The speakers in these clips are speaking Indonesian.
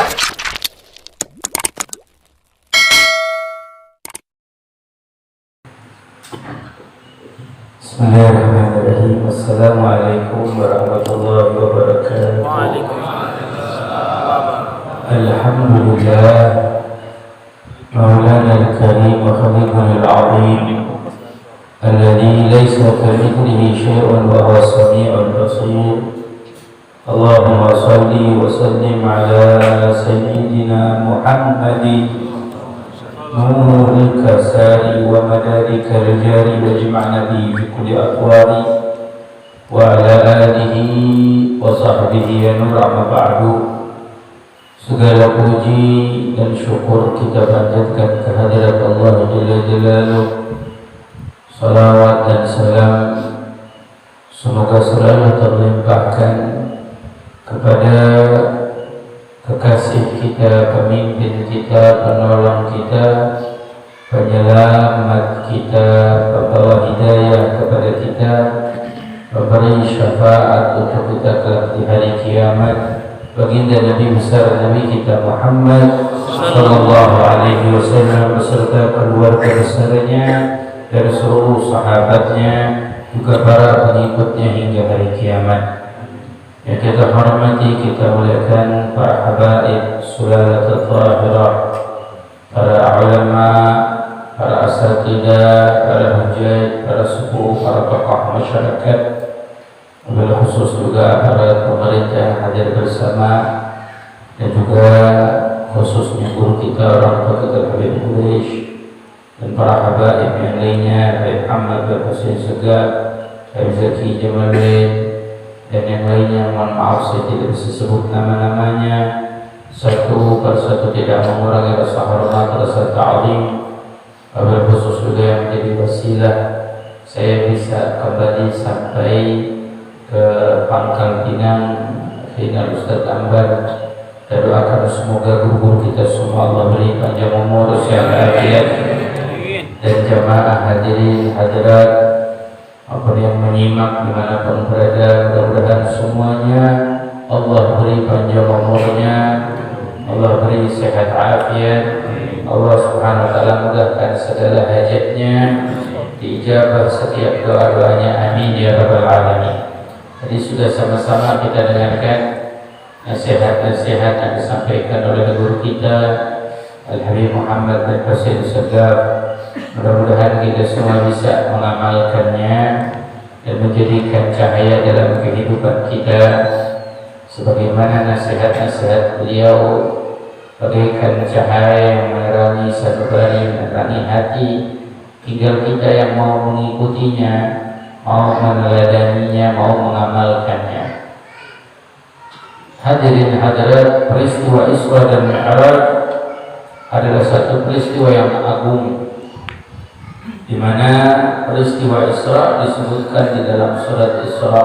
Bismillahirrahmanirrahim. Assalamualaikum warahmatullahi wabarakatuh. Alhamdulillah Maulana al-Karim wa Khalifah al-Azim alladhi laysa kamithlihi syai'un wa huwa as-sami'ul basir. Allahumma salli wa sallim ala sayyidina Muhammadin نور الكسار ومدارك الرجال واجمعنا به في كل أطوار وعلى آله وصحبه نور. أما بعد, segala puji dan syukur kita panjatkan kehadirat Allah Jalla Jalaluh. Salawat dan salam semoga selalu terlimpahkan kepada kekasih kita, pemimpin kita, penolong kita, penyelamat kita, pembawa hidayah kepada kita, pemberi syafaat untuk kita kelak di hari kiamat, baginda Nabi besar Nabi kita Muhammad sallallahu alaihi wasallam beserta keluarga besarnya dan seluruh sahabatnya, juga para pengikutnya hingga hari kiamat. Yang kita hormati, kita muliakan para habaib sulalat al-tahirah, para ulama, para asatidah, para hujjaj, para sepuh, para tokoh masyarakat, wabil khusus juga para pemerintah yang hadir bersama, dan juga khususnya guru kita, orang tua kita Habib Quraish, dan para habaib yang lainnya, Habib Ahmad, Habib Hussein Segaf, Habib Zaki Jamalin, dan yang lainnya. Mohon maaf saya tidak bisa sebut nama-namanya satu persatu, tidak mengurangi rasa hormat, rasa ta'zim. Wabil khusus juga yang menjadi wasilah saya bisa kembali sampai ke Pangkal Pinang, Final Ustaz Ambar. Kita doakan semoga guru-guru kita semua Allah beri panjang umur, sehat afiat, dan jamaah hadirin hadirat maupun yang menyimak dimanapun berada, mudah-mudahan semuanya Allah beri panjang umurnya, Allah beri sehat afiat, Allah subhanahu wa ta'ala mudahkan segala hajatnya, diijabah setiap doa-doanya, amin ya rabbal alamin. Tadi sudah sama-sama kita dengarkan nasihat-nasihat yang disampaikan oleh guru kita Al-Habib Muhammad bin Hussein Segaf. Mudah-mudahan kita semua bisa mengamalkannya dan menjadikan cahaya dalam kehidupan kita, sebagaimana nasihat-nasihat beliau bagaikan cahaya yang menerangi sanubari, menerangi hati. Tinggal kita yang mau mengikutinya, mau meneladaninya, mau mengamalkannya. Hadirin hadirat, peristiwa Isra dan Mi'raj adalah satu peristiwa yang agung, di mana peristiwa Isra disebutkan di dalam surat Isra.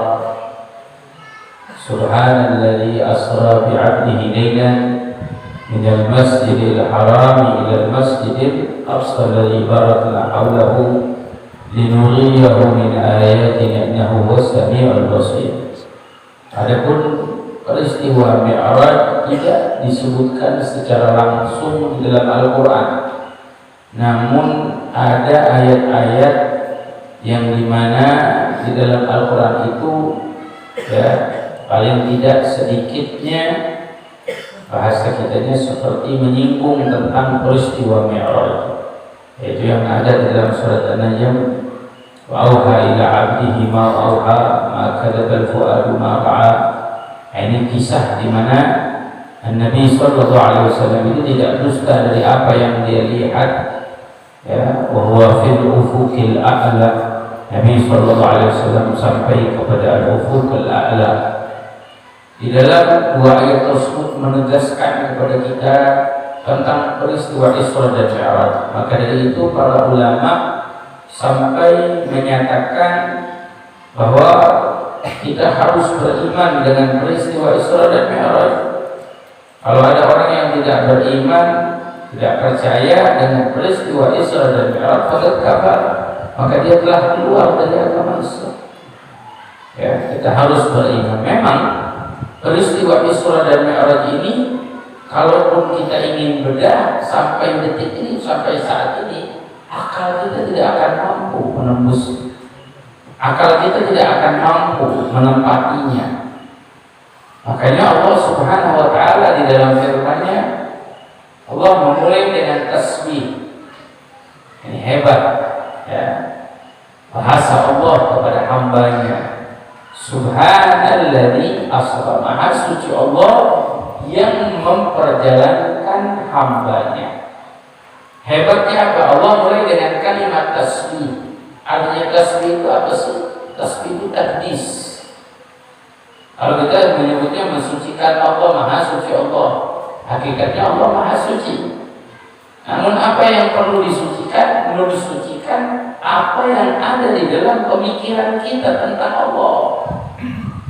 Subhanalladzi asra bi'abdihi lailan minal masjidil haram ilal masjidil aqsa alladzi barakna hawlahu linuriyahu min ayatina innahu huwas samiul basir. Adapun peristiwa Mi'raj tidak disebutkan secara langsung di dalam Al-Quran, namun ada ayat-ayat yang dimana di dalam Al-Quran itu ya paling tidak sedikitnya bahasa kitanya seperti menyinggung tentang peristiwa Mi'raj, yaitu yang ada di dalam surat An-Najm, wa auha ila 'abdihi ma auha ma kadzabal fuadu ma ra'a. Ini kisah di mana Nabi sallallahu alaihi wasallam itu tidak dusta dari apa yang dia lihat, ya, wa huwa fil ufuqil a'la. Nabi sallallahu alaihi wasallam sampai kepada al-ufuqil a'la. Di dalam dua ayat tersebut menegaskan kepada kita tentang peristiwa Isra dan Mi'raj. Maka dari itu para ulama sampai menyatakan bahwa kita harus beriman dengan peristiwa Isra dan Mi'raj. Kalau ada orang yang tidak beriman, tidak percaya dengan peristiwa Isra dan Mi'raj, faqad kafar, maka dia telah keluar dari agama Islam. Ya, kita harus beriman. Memang peristiwa Isra dan Mi'raj ini Kalaupun kita ingin bedah sampai detik ini, sampai saat ini, akal kita tidak akan mampu menembus. Akal kita tidak akan mampu menempatinya. Makanya Allah Subhanahu wa taala di dalam firman-Nya, Allah memulai dengan tasbih. Ini hebat ya. Bahasa Allah kepada hambanya. Subhanalladzi asra, maha suci Allah yang memperjalankan hambanya. Hebatnya apa? Allah mulai dengan kalimat tasbih. Artinya tasbih itu apa sih? Tasbih itu takdis. Kalau kita menyebutnya mensucikan Allah, maha suci Allah, hakikatnya Allah maha suci. Namun apa yang perlu disucikan? Perlu disucikan apa yang ada di dalam pemikiran kita tentang Allah.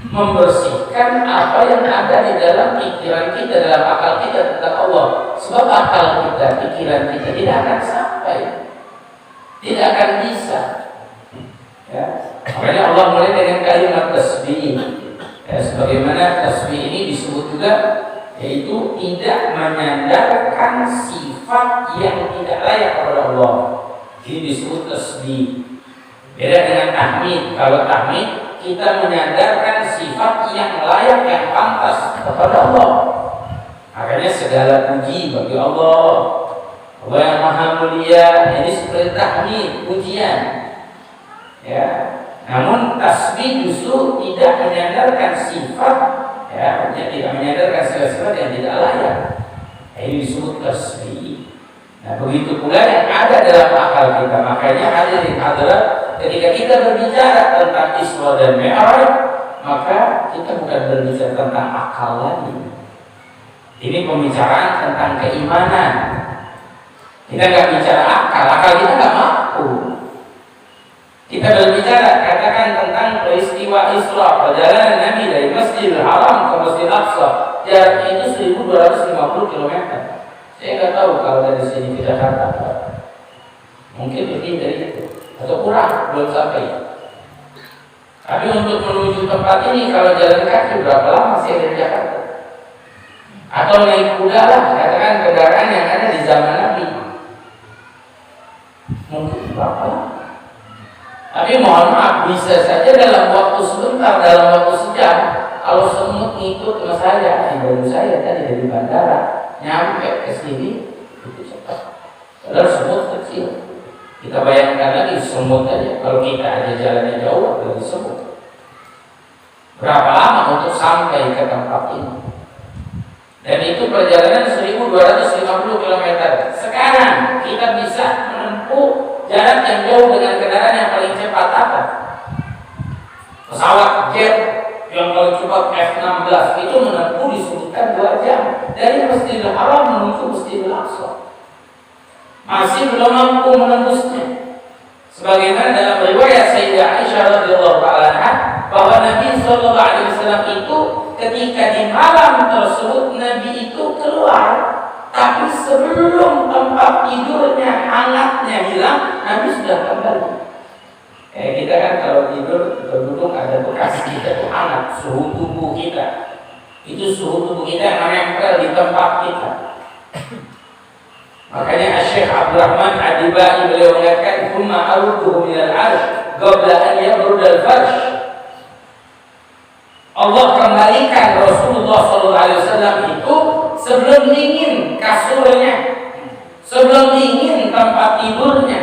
Membersihkan apa yang ada di dalam pikiran kita, dalam akal kita tentang Allah. Sebab akal kita, pikiran kita tidak akan sampai, tidak akan bisa ya. Makanya Allah mulai dengan kalimat tasbih ya, sebagaimana tasbih ini disebut juga, yaitu tidak menyandarkan sifat yang tidak layak kepada Allah. Ini disebut tasbih. Beda dengan tahmid. Kalau tahmid kita menyandarkan sifat yang layak, yang pantas kepada Allah. Makanya segala puji bagi Allah, Allah yang maha mulia. Ini seperti tahmid, pujian ya. Namun tasbih justru tidak menyandarkan sifat ya, tidak menyandarkan sifat-sifat yang tidak layak. Ini disebut tasbih. Nah, begitu pula yang ada dalam akal kita. Makanya hadirin hadirat, ketika kita berbicara tentang Isra dan Mi'raj, maka kita bukan berbicara tentang akal lagi. Ini pembicaraan tentang keimanan. Kita nggak bicara akal kita nggak mampu. Kita berbicara, katakan tentang peristiwa Isra, perjalanan Nabi dari Masjidil Haram ke Masjidil Aqsa. Jaraknya itu 1250 km. Saya nggak tahu kalau dari sini ke Jakarta, mungkin lebih dari itu atau kurang, belum sampai. Tapi untuk menuju tempat ini, kalau jalan kaki berapa lama sih dari Jakarta? Atau naik kuda lah, katakan kendaraan yang ada di zaman Nabi, mungkin berapa lama? Tapi mohon maaf, bisa saja dalam waktu sebentar, dalam waktu sejam, kalau semut ngikut sama saya, baru saya tadi dari bandara nyampe ke sini, itu cepat. Padahal semut kecil. Kita bayangkan lagi semut aja, kalau kita aja jalannya jauh dari semut, berapa lama untuk sampai ke tempat ini? Dan itu perjalanan 1250 km. Sekarang kita bisa menempuh jarak yang jauh dengan kendaraan yang paling cepat apa? Pesawat jet yang paling cepat F-16 itu menempuh disebutkan 2 jam dari Masjidil Haram menuju Masjidil Aqsa. Masih belum mampu menembusnya. Sebagaimana dalam riwayat Sayyidah Aisyah radhiyallahu anha bahwa Nabi sallallahu alaihi wasallam itu ketika di malam tersebut Nabi itu keluar, tapi sebelum tempat tidurnya hangatnya hilang, Nabi sudah kembali. Kita kan kalau tidur berduduk ada bekas kita itu hangat, suhu tubuh kita. Itu suhu tubuh kita yang menempel di tempat kita. Makanya Syekh Abdurrahman Ad-Dibai beliau mengatakan, "Tsumma arudduhu minal 'arsy qabla an yabrud al-farsh." Allah kembalikan Rasulullah SAW itu sebelum dingin kasurnya, sebelum dingin tempat tidurnya.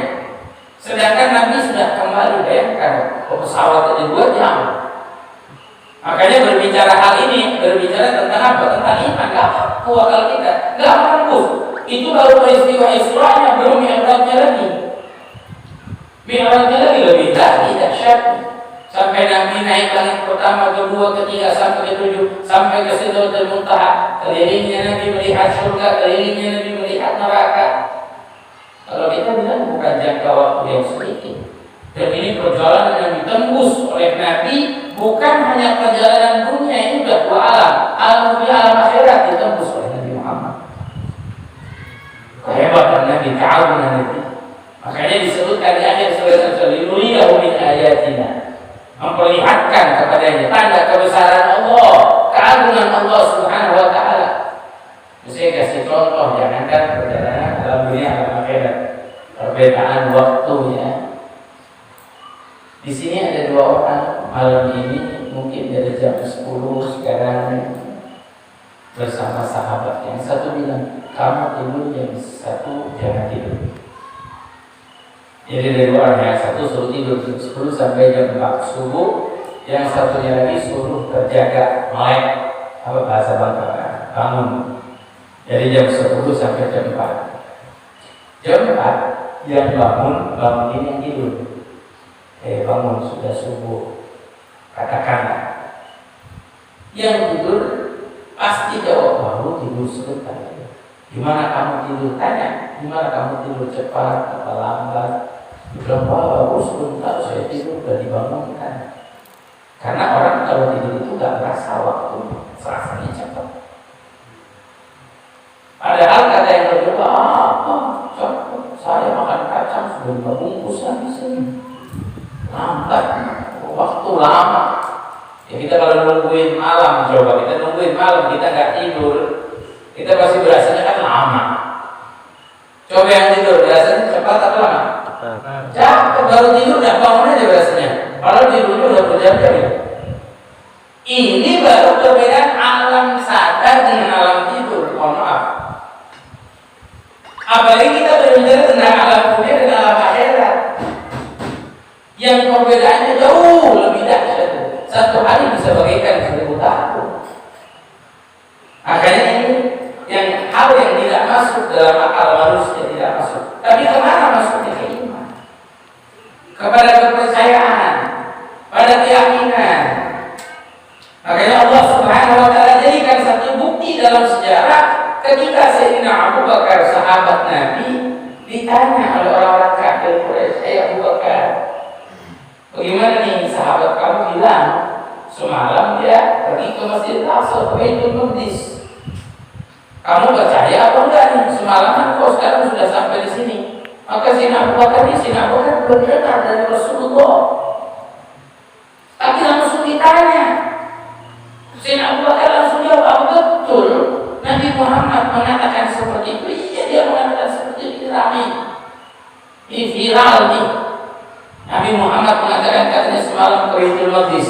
Sedangkan Nabi sudah kembali, bayangkan ke pesawat aja 2 jam. Makanya berbicara hal ini, berbicara tentang apa? Tentang iman, gak mampu akal kita, gak mampu. Itu baru peristiwa Isra'nya, belum Mi'rajnya lagi. Mi'rajnya lagi lebih dahsyat. Sampai Nabi naik langit pertama, kedua, ketiga, sampai ke-7, sampai ke Sidratul Muntaha. Kelilingnya Nabi melihat surga, kelilingnya Nabi melihat neraka. Kalau kita bilang bukan jangka waktu yang sedikit. Dan ini perjalanan yang ditembus oleh Nabi, bukan hanya perjalanan dunia, ini sudah 2 alam. Alam dunia, alam akhirat ditembus oleh Nabi Muhammad. Kehebatan Nabi, keagungan Nabi. Makanya disebutkan di akhir surat Al-Nuriyahu min ayatina, memperlihatkan kepadanya tanda kebesaran Allah, keagungan Allah Subhanahu wa taala. Saya kasih contoh, jangankan perjalanan dalam dunia alam akhirat, perbedaan waktunya. Di sini ada 2 orang malam ini mungkin dari jam 10 sekarang bersama sahabat. Yang satu bilang, kamu tidur jam 1 jangan tidur. Jadi dari 2 orang, yang satu suruh tidur jam 10 sampai jam 4 subuh, yang satunya lagi suruh terjaga melek, apa bahasa Bangka, bangun. Jadi jam 10 sampai jam 4. Jam 4 yang bangunin yang tidur. Bangun sudah subuh, katakanlah. Yang tidur pasti jawab, baru tidur sebentar. Gimana kamu tidur? Tanya, gimana kamu tidur, cepat atau lambat? Bilang, baru sebentar saya tidur, udah dibangunkan. Karena orang kalau tidur itu gak merasa waktu, serasanya cepat. Padahal kata yang kedua, cepat, saya makan kacang sudah 5 bungkus habis ini. Lambat, waktu lama. Ya kita kalau nungguin malam, coba kita nungguin malam, kita nggak tidur, kita pasti berasanya kan lama. Coba yang tidur berasanya cepat atau lama? Cepat, baru tidur nggak bangun aja berasanya. Kalau tidurnya udah berjam-jam ya. Ini baru perbedaan alam sadar dengan alam tidur. Mohon maaf. Apalagi kita berbicara tentang alam dunia dan alam akhirat, yang perbedaannya jauh lebih dahsyat. Satu hari bisa bagaikan 1000 tahun. Makanya ini yang hal yang tidak masuk dalam akal manusia, tidak masuk. Tapi kemana masuknya? Ke iman, kepada kepercayaan, pada keyakinan. Makanya Allah Subhanahu wa ta'ala jadikan satu bukti dalam sejarah ketika Sayyidina Abu Bakar, sahabat Nabi, ditanya oleh orang-orang kafir Quraisy, Abu Bakar, bagaimana nih sahabat kamu bilang semalam dia pergi ke Masjid Al-Aqsa, ke Baitul Maqdis. Kamu percaya apa enggak nih? Semalam kau sekarang sudah sampai di sini. Maka Sayyidina Abu Bakar berdengar dari Rasulullah. Tapi langsung ditanya. Sayyidina Abu Bakar langsung jawab, betul Nabi Muhammad mengatakan seperti itu. Iya, dia mengatakan seperti itu, ramai. Ini viral nih. Nabi Muhammad mengatakan katanya semalam ke Baitul Maqdis.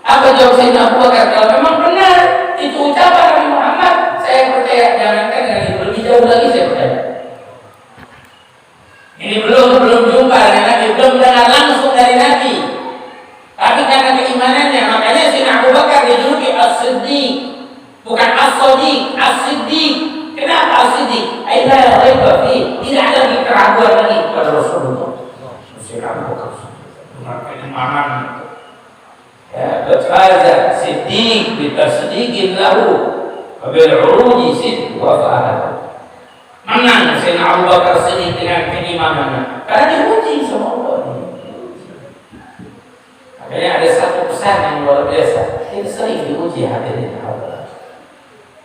Apa jawab Sayyidina Abu Bakar? Kalau memang benar itu ucapan Nabi Muhammad, saya percaya. Jangankan dengan itu, lebih jauh lagi saya percaya. Ini belum jumpa dengan Nabi, belum dengar langsung dari Nabi. Tapi karena keimanannya, makanya Sayyidina Abu Bakar dijuluki As-Siddiq, bukan As-Sadiq, As-Siddiq. Kenapa As-Siddiq? Aida raiba fi, tidak ada lagi keraguan lagi kepada Rasulullah. Sayyidina Abu Bakar dengan keimanan, berfaza Siddiq bitasdiqin lahu wa bil uruji sidq wa fa'al. Menang Sayyidina Abu Bakar Siddiq dengan keimanannya karena diuji sama Allah. Makanya ada satu pesan yang luar biasa, kita sering diuji hadirin Allah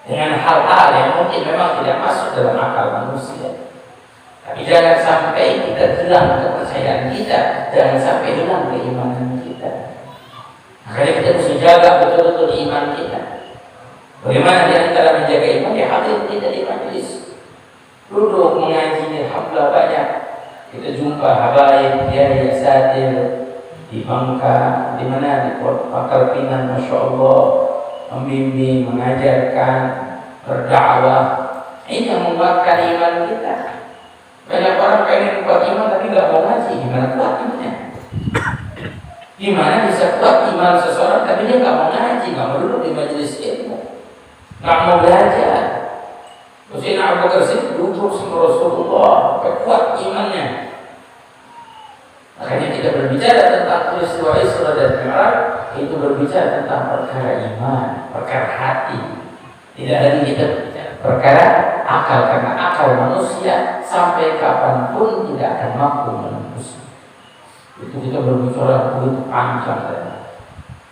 dengan hal-hal yang mungkin memang tidak masuk dalam akal manusia. Tapi jangan sampai kita hilang kepercayaan kita, jangan sampai hilang keimanan kita. Makanya kita mesti jaga betul-betul iman kita. Bagaimana di antara menjaga iman? Ya hadir kita di majelis, duduk mengaji, alhamdulillah banyak. Kita jumpa habaib, kiai, asatir di Bangka, di mana di Pangkal Pinang, masya Allah, membimbing, mengajarkan, berdakwah. Ini yang menguatkan iman kita. Banyak orang pengen kuat iman tapi nggak mau ngaji. Gimana kuat imannya? Gimana bisa kuat iman seseorang tapi dia nggak mau ngaji, nggak mau duduk di majelis ilmu, nggak mau belajar? Sayyidina Abu Bakar duduk sama Rasulullah, kuat imannya. Makanya kita berbicara tentang peristiwa Isra dan Mi'raj, itu berbicara tentang perkara iman, perkara hati. Tidak lagi kita berbicara perkara akal, karena akal manusia sampai kapanpun tidak akan mampu menembusnya. Itu kita berbicara begitu panjang.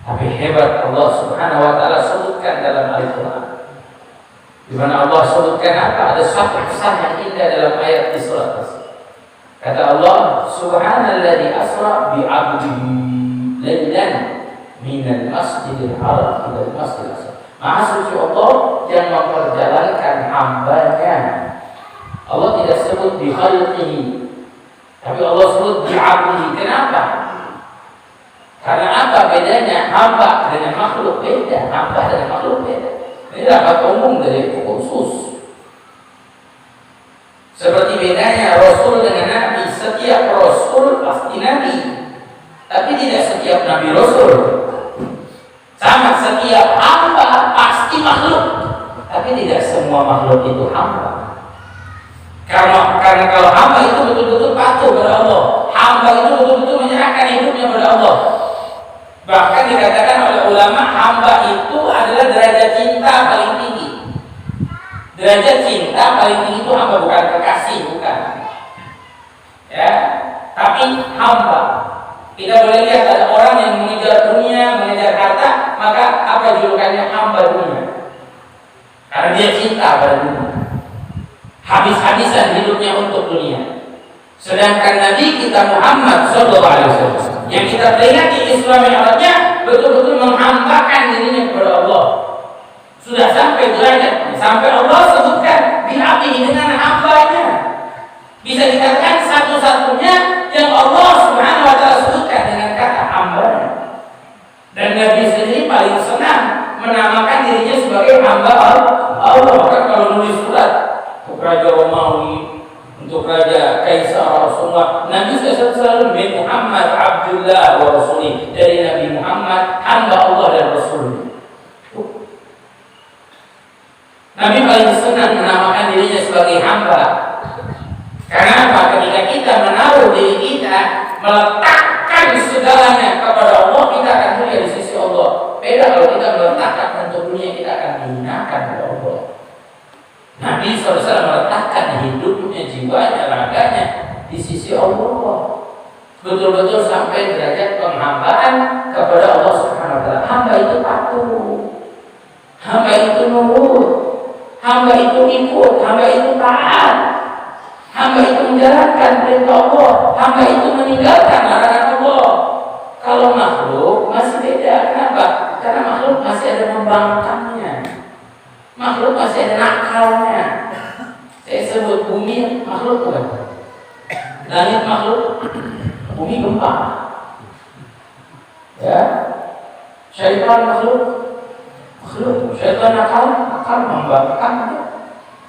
Tapi hebat Allah Subhanahu wa ta'ala sebutkan dalam Al-Quran, di mana Allah sebutkan apa? Ada satu pesan yang indah dalam ayat di surat tersebut. Kata Allah, Subhanalladzi asra bi'abdihi lailan minal masjidil haram ilal masjidil aqsa Maha suci Allah yang memperjalankan hambanya. Allah tidak sebut bi khalqihi, tapi Allah sebut bi 'abdihi. Kenapa? Karena apa bedanya hamba dengan makhluk? Beda. Hamba dengan makhluk beda. Ini dapat umum dari khusus. Seperti bedanya Rasul dengan Nabi. Setiap Rasul pasti Nabi, tapi tidak setiap Nabi Rasul. Sama, setiap hamba pasti makhluk, tapi tidak semua makhluk itu hamba. Karena kalau hamba itu betul-betul patuh kepada Allah, hamba itu betul-betul menyerahkan hidupnya kepada Allah. Bahkan dikatakan oleh ulama, hamba itu adalah derajat cinta paling tinggi. Derajat cinta paling tinggi itu hamba, bukan kekasih, bukan. Ya, tapi hamba. Kita boleh lihat ada orang yang mengejar dunia, mengejar harta, maka apa julukannya? Hamba dunia. Karena dia cinta pada dunia, habis-habisan hidupnya untuk dunia. Sedangkan Nabi kita Muhammad SAW yang kita peringati Isra Mi'rajnya betul-betul menghambakan dirinya kepada Allah. Sudah sampai derajat, sampai Allah sebutkan bi'abdihi, dengan hambanya. Bisa dikatakan satu-satunya yang Allah Subhanahu wa ta'ala sebutkan dengan kata hambanya. Dan Nabi sendiri paling senang menamakan dirinya sebagai hamba Allah. Maka kalau nulis surat untuk Raja Romawi, untuk Raja Kaisar, Rasulullah, Nabi selalu min Muhammad Abdullah wa Rasulih, dari Nabi Muhammad hamba Allah dan Rasul. Nabi paling senang menamakan dirinya sebagai hamba. Karena apa? Ketika kita menaruh diri kita, meletakkan segalanya kepada Allah, kita akan mulia di sisi Allah. Beda kalau kita meletakkan untuk dunia, kita akan dihinakan oleh Allah. Nabi SAW meletakkan hidupnya, jiwanya, raganya di sisi Allah. Betul-betul sampai derajat penghambaan kepada Allah Subhanahu wa ta'ala. Hamba itu patuh, hamba itu nurut, hamba itu ikut, hamba itu taat, hamba itu menjalankan perintah Allah, hamba itu meninggalkan larangan Allah. Kalau makhluk masih beda. Kenapa? Karena makhluk masih ada membangkangnya, makhluk masih ada nakalnya. Saya sebut bumi makhluk bukan? Langit makhluk, bumi gempa. Ya, syaitan makhluk, syaitan nakal membangkang.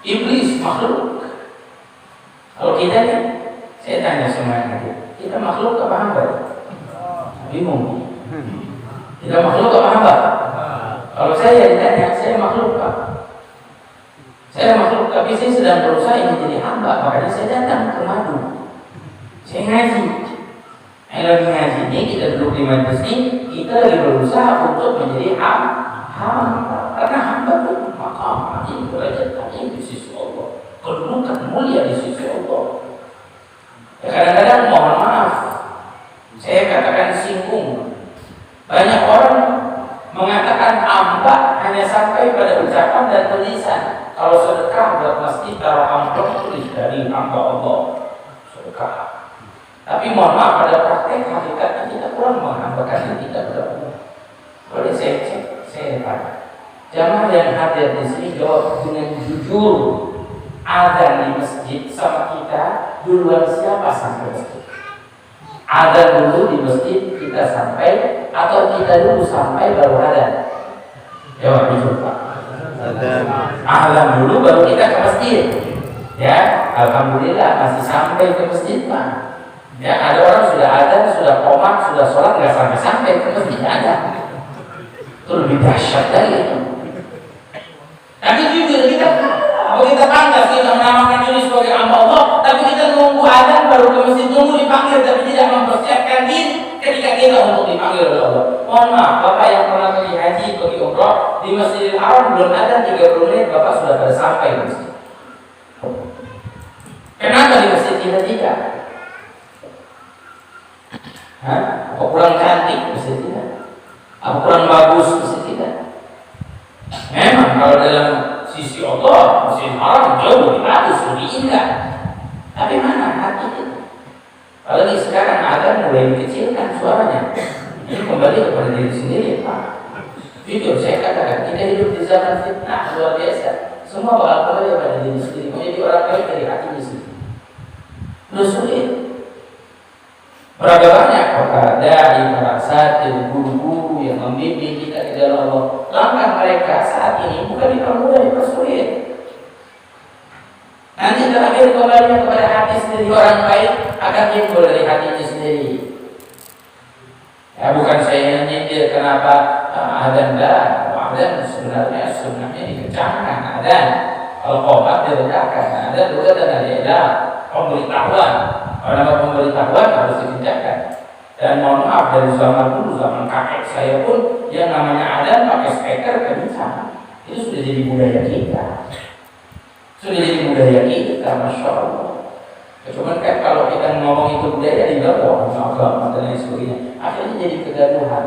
Iblis makhluk. Kalau kita nih, saya tanya semuanya, kita makhluk apa hamba? Bingung. Kita makhluk apa hamba? Kalau saya ditanya, saya makhluk Pak. Saya makhluk, tapi saya sedang berusaha ingin jadi hamba. Makanya saya datang ke Madu. Saya ngaji. Saya lagi ngaji ini, kita duduk di majelis ini, kita lagi berusaha untuk menjadi hamba. Karena hamba itu maqam ini, derajat ini di sisi Allah, kedudukan mulia di sisi Allah. Ya, kadang-kadang mohon maaf, saya katakan singgung. Banyak orang mengatakan hamba hanya sampai pada ucapan dan tulisan. Kalau sedekah buat masjid, taruh amplop tulis dari hamba Allah, sedekah. Tapi mohon maaf, pada praktek hakikatnya kita kurang menghambakan diri kita kepada Allah. Boleh saya cek, saya tanya. Jamaah yang hadir di sini jawab dengan jujur. Adzan di masjid sama kita duluan siapa sampai masjid? Adzan dulu di masjid kita sampai, atau kita dulu sampai baru adzan? Jawab jujur Pak. Adzan dulu baru kita ke masjid. Ya, alhamdulillah masih sampai ke masjid Pak. Ya, ada orang sudah adzan, sudah qomat, sudah sholat, nggak sampai ke masjid ada. Itu lebih dahsyat dari itu. Tapi jujur kita pantas kita menamakan diri sebagai hamba Allah, tapi kita nunggu adzan baru ke masjid, nunggu dipanggil tapi tidak mempersiapkan diri ketika kita untuk dipanggil oleh Allah. Mohon maaf, Bapak yang pernah pergi haji, pergi umrah di Masjidil Haram, belum ada 30 menit Bapak sudah pada sampai di masjid. Kenapa di masjid kita tidak? Apa kurang cantik masjid kita? Apa kurang bagus masjid kita? Memang kalau dalam sisi Allah, Masjidil Haram jauh lebih bagus, lebih indah. Tapi mana hati kita? Apalagi sekarang adzan mulai dikecilkan suaranya. Ini kembali kepada diri sendiri Pak. Jujur saya katakan, kita hidup di zaman fitnah luar biasa. Semua bakal kembali pada diri sendiri, menjadi orang baik dari hatinya sendiri. Lu sulit. Berapa banyak para dai, para satir, guru-guru yang membimbing kita di dalam Allah. Langkah mereka saat ini bukan dipermudah, dipersulit. Nanti terakhir kembalinya kepada hati sendiri. Orang baik akan timbul dari hatinya sendiri. Ya, bukan saya nyindir kenapa adzan dah. Adzan sebenarnya sunnahnya dikencangkan. Adzan kalau qomat direndahkan. Adzan juga dan ada pemberitahuan. Karena pemberitahuan harus dikencangkan. Dan mohon maaf, dari zaman dulu, zaman kakek saya pun yang namanya adzan pakai speaker kencang. Itu sudah jadi budaya kita. Sudah jadi budaya kita, Masya Allah. Cuman kan kalau kita ngomong itu budaya di bawah agama dan lain sebagainya, akhirnya jadi kegaduhan.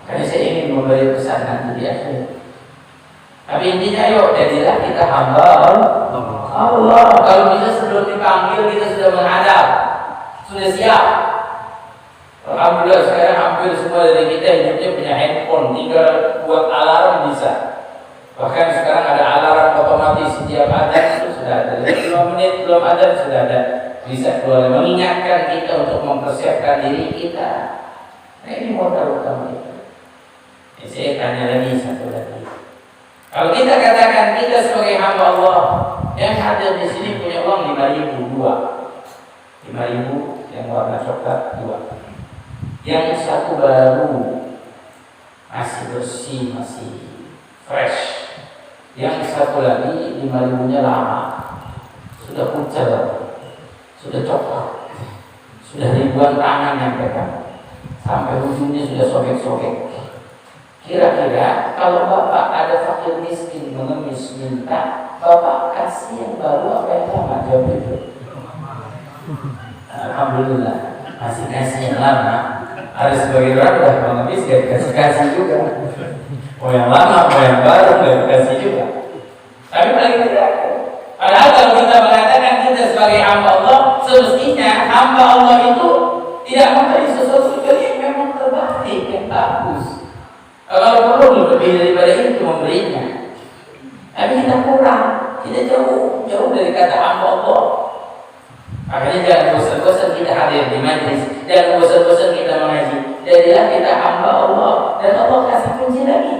Karena saya ingin memberi pesan nanti di akhir. Tapi intinya yuk, jadilah kita hamba Allah. Kalau bisa sebelum dipanggil kita sudah menghadap, sudah siap. Alhamdulillah sekarang hampir semua dari kita hidupnya punya handphone, tinggal buat alarm bisa. Bahkan sekarang ada alarm otomatis setiap adzan itu sudah ada. Jadi 5 menit belum adzan sudah ada, bisa keluar mengingatkan kita untuk mempersiapkan diri kita. Nah ini modal utama kita. Saya tanya lagi satu lagi. Kalau kita katakan kita sebagai hamba Allah yang hadir di sini punya uang 5.000 dua, 5.000 yang warna coklat 2, yang satu baru masih bersih, masih fresh, yang satu lagi 5.000-nya lama, sudah pucat, sudah coklat, sudah ribuan tangan yang pegang, sampai ujungnya sudah sobek-sobek. Kira-kira kalau Bapak ada fakir miskin mengemis minta, Bapak kasih yang baru apa yang lama? Jawab itu. Alhamdulillah masih kasih yang lama. Ada sebagian orang udah mengemis gak dikasih juga. Mau yang lama, mau yang baru gak dikasih juga. Tapi paling tidak. Padahal kalau kita mengatakan kita sebagai hamba Allah, semestinya hamba Allah itu tidak memberi sesuatu yang memang terbaik, yang bagus. Kalau perlu lebih daripada itu memberinya. Tapi kita kurang, kita jauh dari kata hamba Allah. Makanya jangan bosan-bosan kita hadir di majlis, jangan bosan-bosan kita mengaji. Jadilah kita hamba Allah, dan Allah kasih kunci lagi.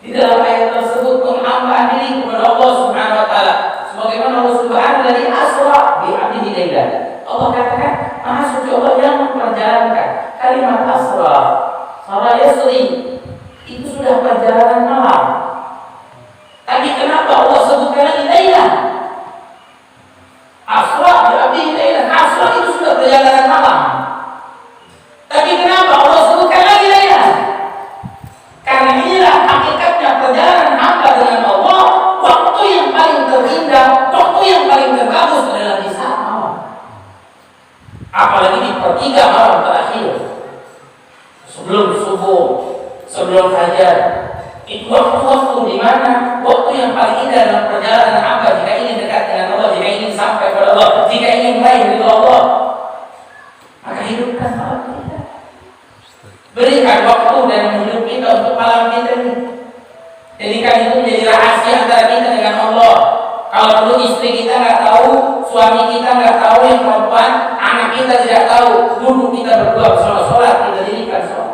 Di dalam ayat tersebut menghamba diri kepada Allah Subhanahu wa taala. Sebagaimana Allah Subhanahu wa taala asra bi 'abdihi lailan. Allah katakan, Maha suci Allah yang memperjalankan kalimat asra. Sara yasri itu sudah perjalanan malam. Tapi kenapa Allah sebutkan lagi lailan? Asra bi 'abdihi lailan. Asra itu sudah perjalanan malam. Tapi kenapa Allah sebutkan lagi lailan? Karena inilah hakikatnya perjalanan hamba dengan Allah. Waktu yang paling terindah, waktu yang paling terbagus adalah di saat malam. Apalagi di pertiga malam terakhir, sebelum subuh, sebelum fajar. Itu waktu-waktu di mana waktu yang paling indah dalam perjalanan hamba jika ingin dekat dengan Allah, jika ingin sampai kepada Allah, jika ingin meraih ridho Allah. Maka hidupkan malam kita. Berikan waktu dan hidup kita untuk malam kita ini. Jadikan itu menjadi rahasia antara kita dengan Allah. Kalau perlu istri kita nggak tahu, suami kita nggak tahu, yang perempuan, anak kita tidak tahu, duduk kita berdua bersama sholat, kita dirikan sholat.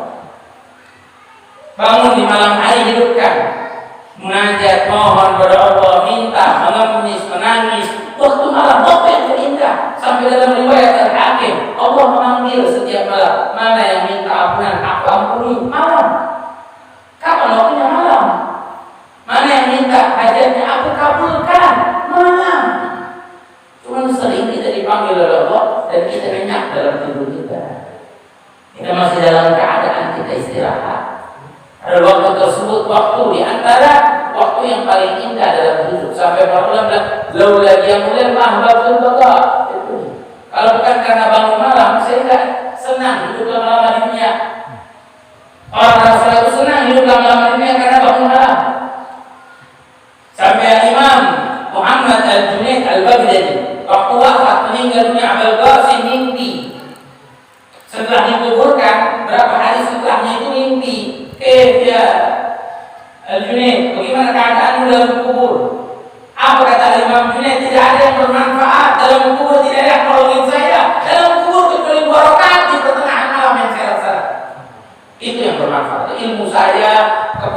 Bangun di malam hari, hidupkan, munajat, mohon kepada Allah, minta, mengemis, menangis. Waktu malam, waktu yang terindah. Sampai dalam riwayat Al-Hakim, Allah memanggil setiap malam, mana yang minta ampunan, aku ampuni. Malam. Kapan waktunya malam? Mana yang minta hajatnya, aku kabulkan. Malam. Cuma sering kita dipanggil oleh Allah dan kita nyenyak dalam tidur kita. Kita masih dalam keadaan kita istirahat. Pada waktu tersebut, waktu di antara waktu yang paling indah dalam hidup. Sampai para ulama bilang, laula qiyamul mahbabul baqa. Kalau bukan karena bangun malam, saya tidak senang hidup lama-lama di dunia. Orang selalu senang hidup lama-lama di dunia karena bangun malam. Sampai Imam Muhammad Al-Junaid Al-Baghdadi waktu wafat meninggal dunia, Abul Qasim mimpi. Setelah dikuburkan, berapa hari setelahnya itu mimpi. Dia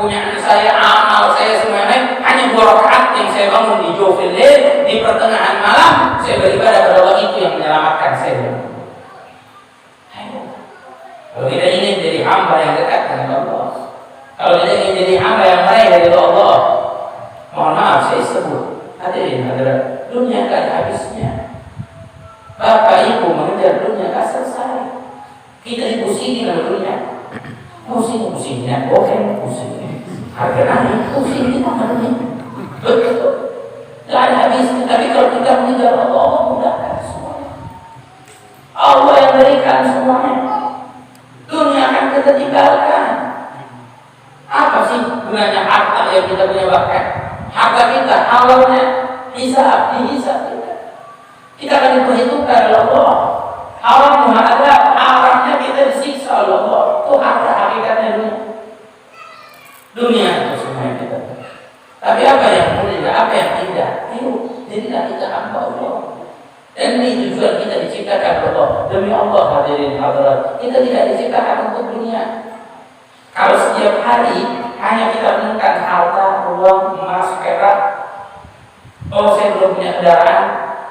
kepunyaan saya, amal saya semuanya hanya 2 rakaat yang saya bangun di jawfil lail, di pertengahan malam saya beribadah kepada Allah, itu yang menyelamatkan saya. Kalau kita ingin jadi hamba yang dekat dengan Allah, kalau kita ingin jadi hamba yang baik dari Allah, mohon maaf saya sebut, hadirin hadirat, dunia gak ada habisnya. Bapak ibu mengejar dunia gak selesai. Kita dipusingin dengan dunia, pusing-pusingnya, bohong, pusing. Harga naik, pusing kita dunia. Betul. Gak ada habisnya. Tapi kalau kita mengejar Allah, Allah mudahkan semuanya. Allah yang berikan semuanya. Dunia akan kita tinggalkan. Apa sih gunanya harta yang kita punya? Bahkan harta kita awalnya dihisab kita. Kita akan diperhitungkan oleh Allah. Awal muhadab, awalnya kita disiksa oleh Allah. Itu harta hakikatnya dunia. Dunia itu semua yang kita. Tapi apa yang mulia, apa yang indah? Ayo, jadilah kita hamba Allah. Dan ini tujuan kita diciptakan Allah. Demi Allah hadirin hadirat, kita tidak diciptakan untuk dunia. Kalau setiap hari hanya kita menemukan harta, uang, emas, perak, oh saya belum punya kendaraan,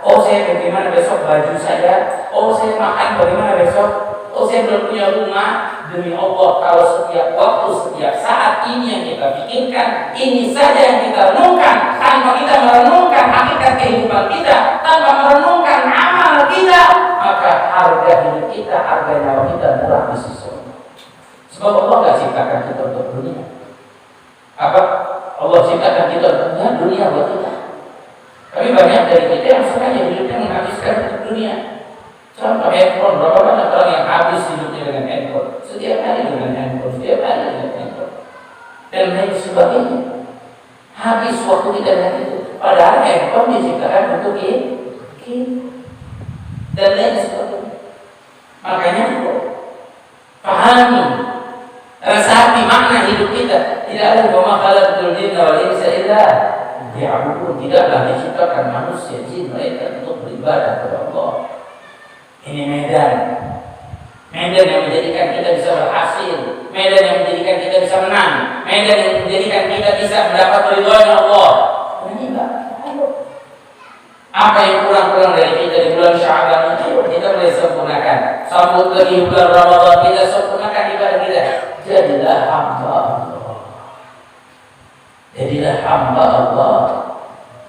oh saya bagaimana besok baju saya, oh saya makan bagaimana besok, oh saya belum punya rumah. Demi Allah, kalau setiap waktu, setiap saat ini yang kita pikirkan, ini saja yang kita renungkan, tanpa kita merenungkan hakikat kehidupan kita, tanpa merenungkan amal kita, maka harga hidup kita, harga nyawa kita murah di sisi Allah. Sebab Allah tidak ciptakan kita untuk dunia. Apa? Allah ciptakan kita untuk dunia buat kita. Tapi banyak dari kita yang sengaja hidupnya menghabiskan untuk dunia. Contoh handphone, berapa banyak orang yang habis hidupnya dengan handphone, setiap hari dengan handphone, setiap hari dengan handphone, dan lain sebagainya. Habis waktu kita dengan itu. Padahal handphone diciptakan untuk kita dan lain sebagainya. Makanya pahami, resapi makna hidup kita. Tidak ada wa khalaqtul jinna wal insa illa liya'budun. Tidaklah diciptakan manusia, jin, mereka untuk beribadah kepada Allah. Ini medan yang menjadikan kita bisa berhasil, medan yang menjadikan kita bisa menang, medan yang menjadikan kita bisa mendapat ridhonya Allah. Ini enggak. Apa yang kurang dari kita di bulan Sya'ban itu kita boleh sempurnakan. Sambut lagi bulan Ramadan, kita sempurnakan ibadah kita. Jadilah hamba Allah. Jadilah hamba Allah.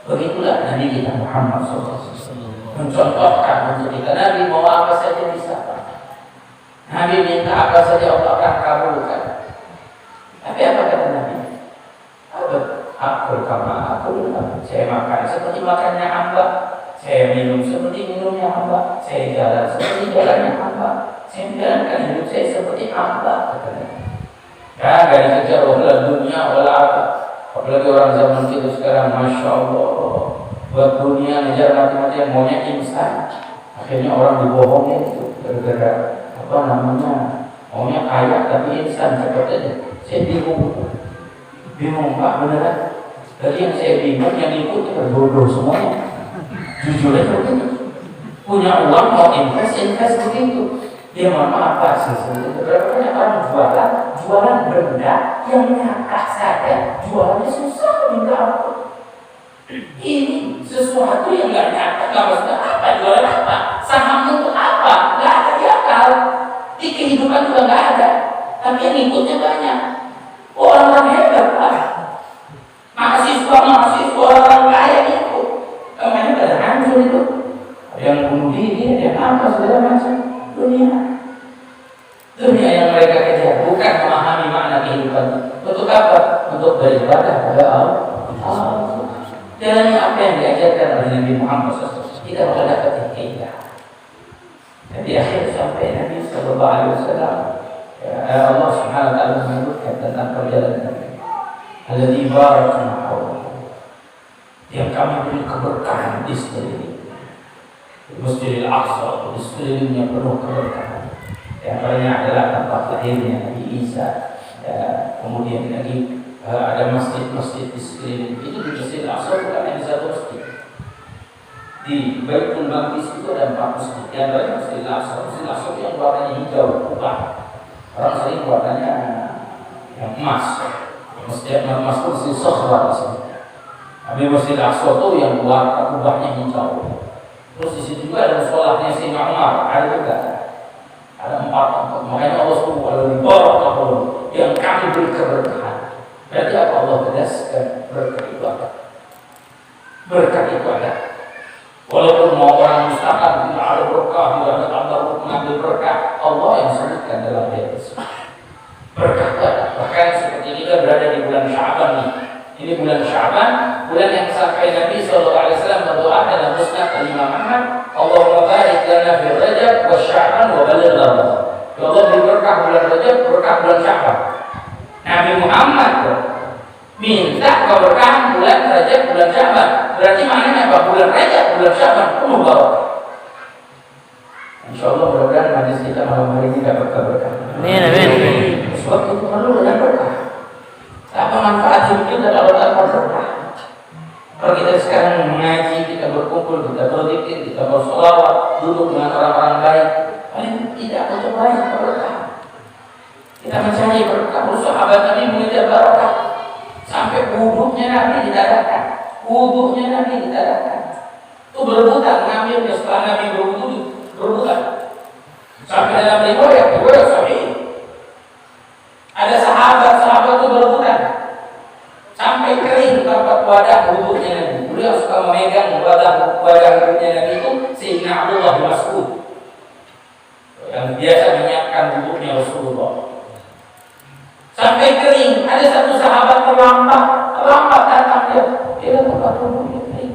Begitulah Nabi kita Muhammad SAW mencontohkan untuk kita. Nabi mau apa saja bisa. Nabi minta apa saja Allah akan kabulkan. Tapi apa kata Nabi? Aku saya makan seperti makannya hamba, saya minum seperti minumnya hamba, saya jalan seperti jalannya hamba, saya menjalankan hidup saya seperti hamba. Ya, gak dikejar oleh dunia oleh apa. Apalagi orang zaman kita sekarang, masya Allah, buat dunia ngejar mati-matian, maunya instan. Akhirnya orang dibohongin itu gara-gara apa namanya, maunya kaya tapi instan cepat aja. Saya bingung Pak, beneran. Tadi yang saya bingung, yang ikut berbodoh semuanya. Jujur aja begitu. Punya uang mau invest begitu. Dia mau apa sih? Berapa banyak orang jualan benda yang nyakak saja, jualannya susah minta ampun. Ini sesuatu yang nggak nyata, nggak maksudnya apa, jualan apa, saham untuk apa, nggak ada di akal, di kehidupan juga nggak ada, tapi yang ikutnya banyak. Orang-orang hebat lah, mahasiswa orang kaya ikut, makanya pada hancur itu, ada yang bunuh diri, ada yang apa segala macam. Dunia yang mereka kejar bukan memahami makna kehidupan. Untuk apa? Untuk beribadah kepada Allah. Jalannya apa yang diajarkan oleh Nabi Muhammad SAW, kita bakal dapat keindahan. Jadi akhir sampai Nabi Sallallahu Alaihi Wasallam, Allah Subhanahu Wa Taala menyebutkan tentang perjalanan Nabi. Alladzi barakna hawlahu, yang kami beri keberkahan di sekeliling Masjidil Aqsa, di sekelilingnya penuh keberkahan. Yang lainnya adalah tempat lahirnya Nabi Isa. Kemudian lagi ada masjid-masjid di sekeliling. Itu di Masjidil Aqsa bukan hanya satu masjid. Di Baitul Maqdis itu ada 4 masjid. Yang lain Masjidil Aqsa. Masjidil Aqsa itu yang warnanya hijau, putih. Orang sering warnanya yang emas. Masjid Sokhra di sini. Tapi Masjid Aqsa itu yang kubahnya hijau. Terus di situ juga ada musolahnya Sayyidina Umar, ada juga. Ada 4. Makanya Allah SWT barakahullah yang kami beri keberkahan. Berarti apa Allah tegaskan berkah itu ada. Berkah itu ada. Walaupun mau orang mustahab tidak ada berkah, tidak ada Allah mengambil berkah, Allah yang sebutkan dalam ayat tersebut. Berkah itu ada. Bahkan seperti kita berada di bulan Sya'ban nih. Ini bulan Sya'ban, bulan yang sampai Nabi SAW berdoa dalam musnad Imam Ahmad, Allahumma barik lana fi Rajab wa Sya'ban wa balil Allah. Ya Allah beri berkah bulan Rajab, berkah bulan Sya'ban. Nabi Muhammad minta keberkahan bulan Rajab, bulan Sya'ban. Berarti maknanya apa? Bulan Rajab, bulan Sya'ban penuh barokah. Insyaallah mudah-mudahan majlis kita malam hari ini dapat berkah. Amin, amin. Sebab itu perlu dengan berkah. Apa manfaat hidup kita kalau tanpa berkah? Kalau kita sekarang mengaji, kita berkumpul, kita berzikir, kita bersolawat, duduk dengan orang-orang baik, paling tidak untuk baik berkah. Kita mencari berkah. Sahabat Nabi mengejar barokah sampai wudhunya Nabi didarahkan. Wudhunya Nabi didarahkan. Itu berebutan mengambilnya setelah Nabi berwudhu, berebutan. Sampai dalam riwayat sahih. Ada sahabat itu berebutan sampai kering tempat wadah wudhunya Nabi. Beliau suka memegang wadah wudhunya Nabi itu Sayyidina Abdullah bin Mas'ud yang biasa menyiapkan wudhunya Rasulullah. Sampai kering, ada satu sahabat terlambat datang dia tempat wudhunya kering.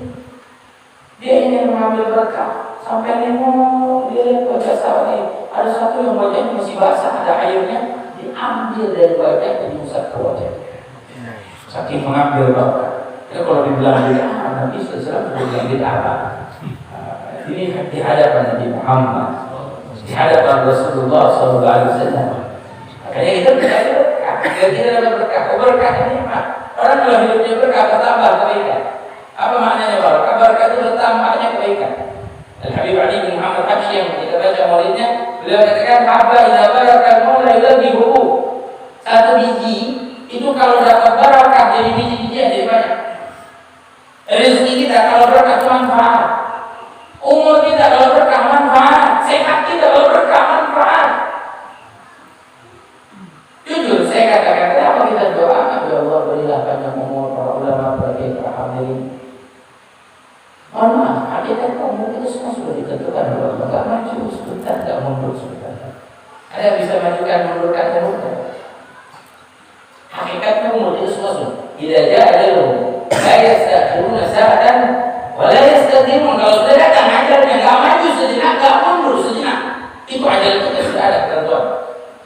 Dia ingin mengambil berkah, sampai nengok dia lihat wajah sahabat. Ada satu yang wajahnya masih basah, ada airnya, diambil dari wajahnya diusap ke wajahnya. Saking mengambil berkah. Ya kalau dibilang bid'ah, Nabi SAW bilang bid'ah. Ini di hadapan Nabi Muhammad, di hadapan Rasulullah SAW. Makanya kita percaya berkah. Kita dapat berkah. Berkah ini apa? Orang kalau hidupnya berkah bertambah kebaikan. Apa maknanya berkah? Berkah itu bertambahnya kebaikan. Dan Habib Ali bin Muhammad Habsyi yang kita baca maulidnya, beliau katakan habba idza baraka al-maula yuladihu. Satu biji itu kalau dapat barakah jadi biji-biji jadi banyak. Rezeki kita kalau berkah itu manfaat. Umur kita kalau berkah manfaat. Sehat kita kalau berkah manfaat. Jujur saya katakan, kenapa kita doa, ya Allah berilah panjang umur para ulama, bagi para hadirin. Mohon maaf, hakikat umur itu semua sudah ditentukan oleh Allah. Tidak maju sebentar, tidak mundur sebentar. Ada yang bisa majukan, mundurkan, mundur. Hakikat umur itu semua sudah. Idza jaa ajaluhum la yastakhiruna sa'atan wa la yastaqdimun. Kalau sudah datang ajalnya, enggak maju sejenak, enggak mundur sejenak. Itu ajal kita sudah ada ketentuan.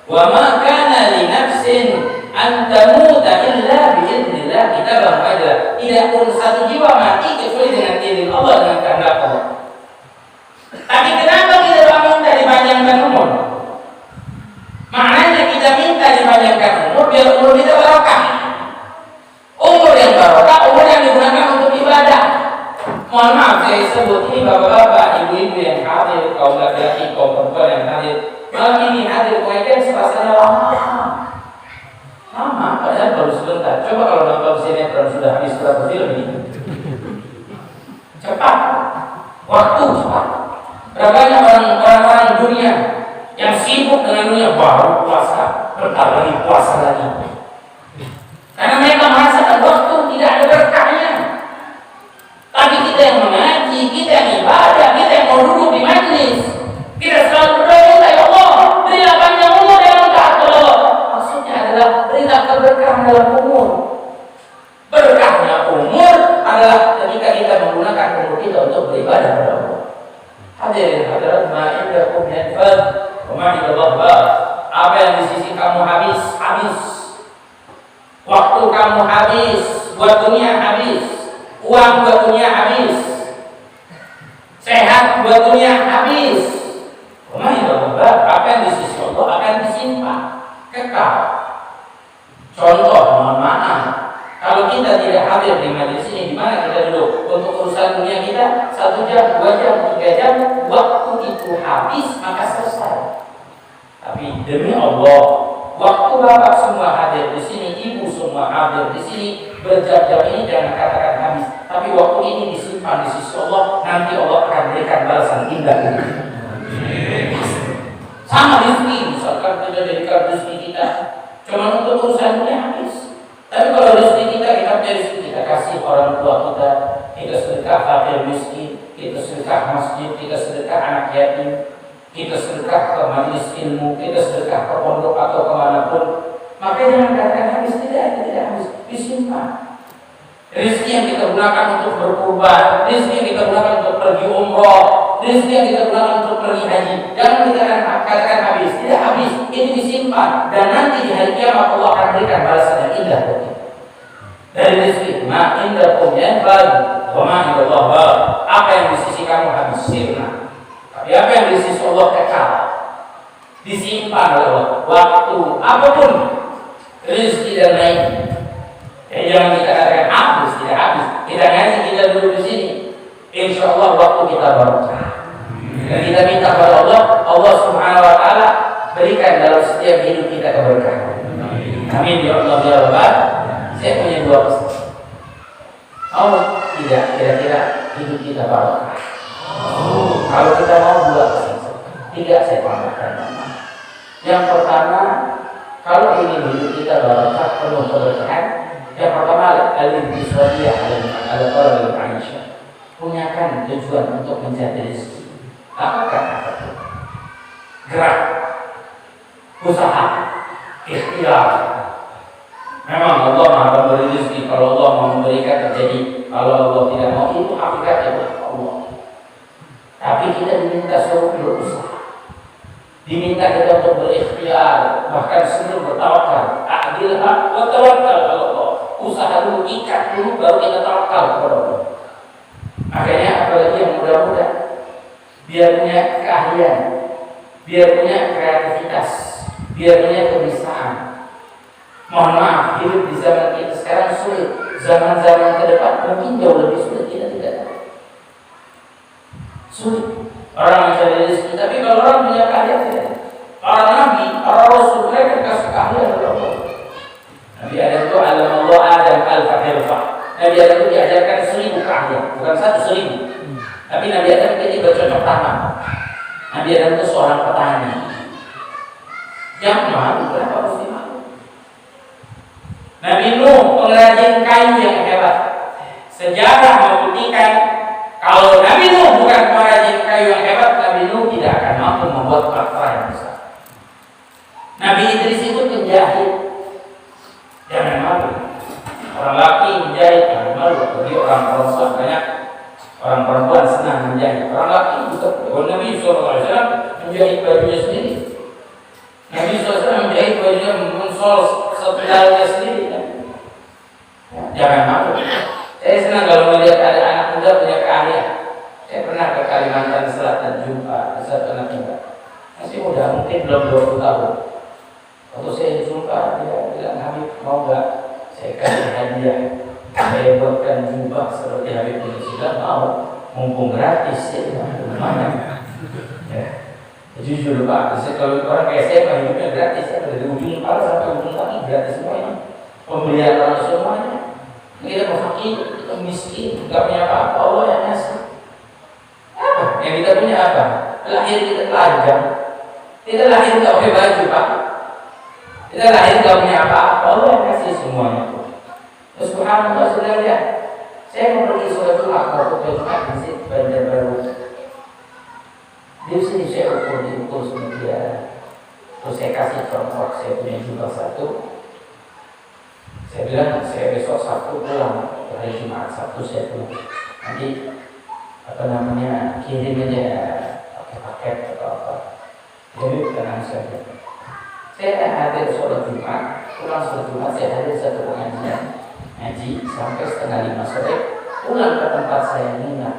Wa ma kana li nafsin an tamuta illa bi idznillah kitaban ajal. Tidak pun satu jiwa mati kecuali dengan izin Allah, dengan kehendak Allah. Tapi kenapa kita minta dipanjangkan umur? Maknanya kita minta dipanjangkan umur biar umur kita barokah. Umur yang barokah, umur yang digunakan untuk ibadah. Mohon maaf saya sebut ini bapak-bapak, ibu-ibu yang hadir, kaum laki-laki, kaum perempuan yang hadir. Malam ini hadir mereka rasanya lama, padahal baru sebentar. Coba kalau nonton sinetron sudah habis berapa film ini? Cepat, waktu cepat. Berapa banyak orang-orang dunia yang sibuk dengan dunia, baru puasa, bentar lagi puasa lagi. Karena mereka merasakan waktu tidak ada berkahnya. Tapi kita yang mengaji, kita yang ibadah, kita yang mau duduk di majlis, kita selalu berdoa, ya Allah, berilah panjang umur yang taat Allah. Maksudnya adalah berilah keberkahan dalam umur. Berkahnya umur adalah ketika kita menggunakan umur kita untuk beribadah kepada Allah. Hadirin hadirat ma'indakum yanfad wa ma'indallahi. Apa yang di sisi kamu habis. Waktu kamu habis, buat dunia habis. Uang buat dunia habis. Sehat buat dunia habis. Apa yang di sisi Allah akan disimpan kekal. Contoh, mohon maaf, kalau kita tidak hadir di majelis ini, di mana kita duduk untuk urusan dunia kita 1 jam, 2 jam, 3 jam, waktu itu habis maka selesai. Tapi demi Allah, waktu bapak semua hadir di sini, ibu semua hadir di sini berjam-jam ini jangan katakan habis, tapi waktu ini disimpan di sisi Allah, nanti Allah akan berikan balasan indah ini. Sama rezeki, misalkan kita jadikan rezeki kita cuma untuk urusan dunia habis. Tapi kalau rezeki kita rezeki kita kasih orang tua kita sedekah fakir miskin, kita sedekah masjid, kita sedekah anak yatim, kita sedekah ke majelis ilmu, kita sedekah ke pondok atau kemanapun, maka jangan katakan habis, tidak habis, disimpan. Rezeki yang kita gunakan untuk berkurban, rezeki yang kita gunakan untuk pergi umroh, rezeki yang kita gunakan untuk pergi haji, jangan kita katakan habis, tidak habis, ini disimpan dan nanti di hari kiamat Allah akan berikan balasan yang indah bagi kita. Dari rezeki, ma indakum yanfad wa ma indallah baq. Apa yang di sisi kamu habis sirna, tapi apa yang di sisi Allah kekal, disimpan oleh Allah. Waktu apapun rezeki dan lain, jangan kita katakan habis, tidak habis. Kita ngaji, kita duduk di sini, insya Allah waktu kita barokah. Dan kita minta kepada Allah, Allah Subhanahu Wa Taala berikan dalam setiap hidup kita keberkahan. Amin ya Allah ya Rabbal. Saya punya dua pesan. Tidak kira-kira hidup kita barokah. Kalau kita mau dua pesan, tiga saya tambahkan. Yang pertama, kalau ingin hidup kita barokah penuh keberkahan, yang pertama al-intisabiyah ala-ala Aisyah, punyakan tujuan untuk mencari rezeki. Apakah itu? Gerak, usaha, ikhtiar. Memang Allah Maha memberi rezeki. Kalau Allah mau memberikan terjadi, kalau Allah tidak mau, itu hakikatnya Allah. Tapi kita diminta suruh berusaha, diminta kita untuk berikhtiar, bahkan sebelum bertawakal. Adilha wa tawakkal ala Allah. Usaha dulu, ikat dulu, baru kita tawakal kepada Allah. Makanya apalagi yang muda-muda, biar punya keahlian, biar punya kreativitas, biar punya kebisaan. Mohon maaf, hidup di zaman kita sekarang sulit. Zaman-zaman ke depan mungkin jauh lebih sulit, kita tidak tahu. Sulit. Orang mencari rezeki, tapi kalau orang punya keahlian tidak. Para nabi, para rasul, mereka kasih keahlian oleh Allah. Nabi Adam itu alam Allah Adam al-Fahirfah. Nabi Adam itu diajarkan 1000 keahlian, bukan 1.000. Tapi Nabi Adam itu bercocok tanam. Nabi Adam itu seorang petani. Yang malu, kenapa harus dimalu? Nabi Nuh pengrajin kayu yang hebat. Sejarah membuktikan kalau Nabi Nuh bukan pengrajin kayu yang hebat, Nabi Nuh tidak akan mampu membuat bahtera yang besar. Nabi Idris itu penjahit. Jangan malu. Orang laki menjahit, jangan malu. Bagi orang perempuan, banyak orang perempuan senang menjahit. Orang laki juga. Nabi SAW menjahit bajunya sendiri. Nabi SAW menjahit bajunya, mensol setelalnya sendiri. Jangan malu. Saya senang kalau melihat ada anak muda punya keahlian. Saya pernah ke Kalimantan Selatan jumpa satu anak muda, masih muda, mungkin belum 20 tahun. Waktu saya jumpa, dia bilang, Habib mau nggak saya kasih hadiah? Saya buatkan jubah seperti Habib ini. Sudah mau, mumpung gratis ya, mana? Ya. Jujur Pak, kalau orang kayak saya mah hidupnya gratis ya, dari ujung kepala sampai ujung kaki gratis semuanya. Pembelian orang semuanya. Kita mau fakir, kita miskin, nggak punya apa-apa, Allah yang ngasih. Apa? Yang kita punya apa? Lahir kita telanjang. Kita lahir nggak pakai baju Pak. Kita lahir nggak punya apa-apa, Allah yang ngasih semuanya. Terus Subhanallah sudah lihat. Saya mau pergi sholat Jumat, waktu Jumat di sini Banjarbaru. Di sini saya diukur sama dia. Terus saya kasih contoh, saya punya jubah satu. Saya bilang, saya besok Sabtu pulang, hari Jumat Sabtu saya pulang. Nanti kirim aja pakai paket atau apa. Jadi tenang saja. Saya hadir sholat Jumat, pulang sholat Jumat saya hadir satu pengajian ngaji sampai 4:30 sore. Pulang ke tempat saya nginap.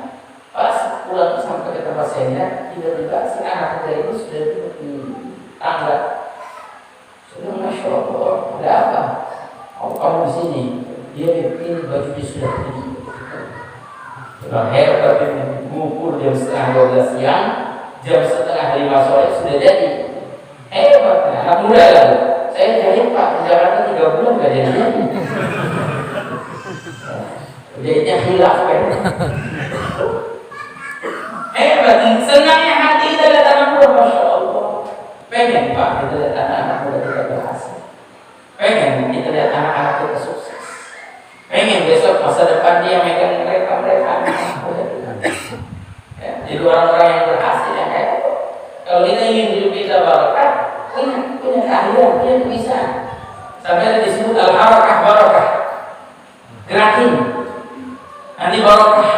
Pas pulang sampai ke tempat saya nginap, tiba-tiba si anak muda itu sudah duduk di tangga. Sudah Masya Allah, ada apa? Kamu di sini, dia bikin bajunya sudah tinggi. Sudah hebat, mengukur jam 11:30 siang, jam 4:30 sore sudah jadi. Hebat, anak muda lah. Saya jahit Pak, di Jakarta 3 bulan gak jadi. Jahitnya hilaf kan. Berarti senangnya hati kita lihat anak buah, Masya Allah. Pengen Pak kita lihat anak-anak muda kita berhasil. Pengen kita lihat anak-anak kita sukses. Pengen besok masa depan dia megang mereka anak-anak muda kita. Jadi orang-orang yang berhasil yang kayak itu. Kalau kita ingin hidup kita barokah, punya keahlian, punya kebisaan. Sampai disebut al-harakah barokah. Gerakin. Nanti barokah.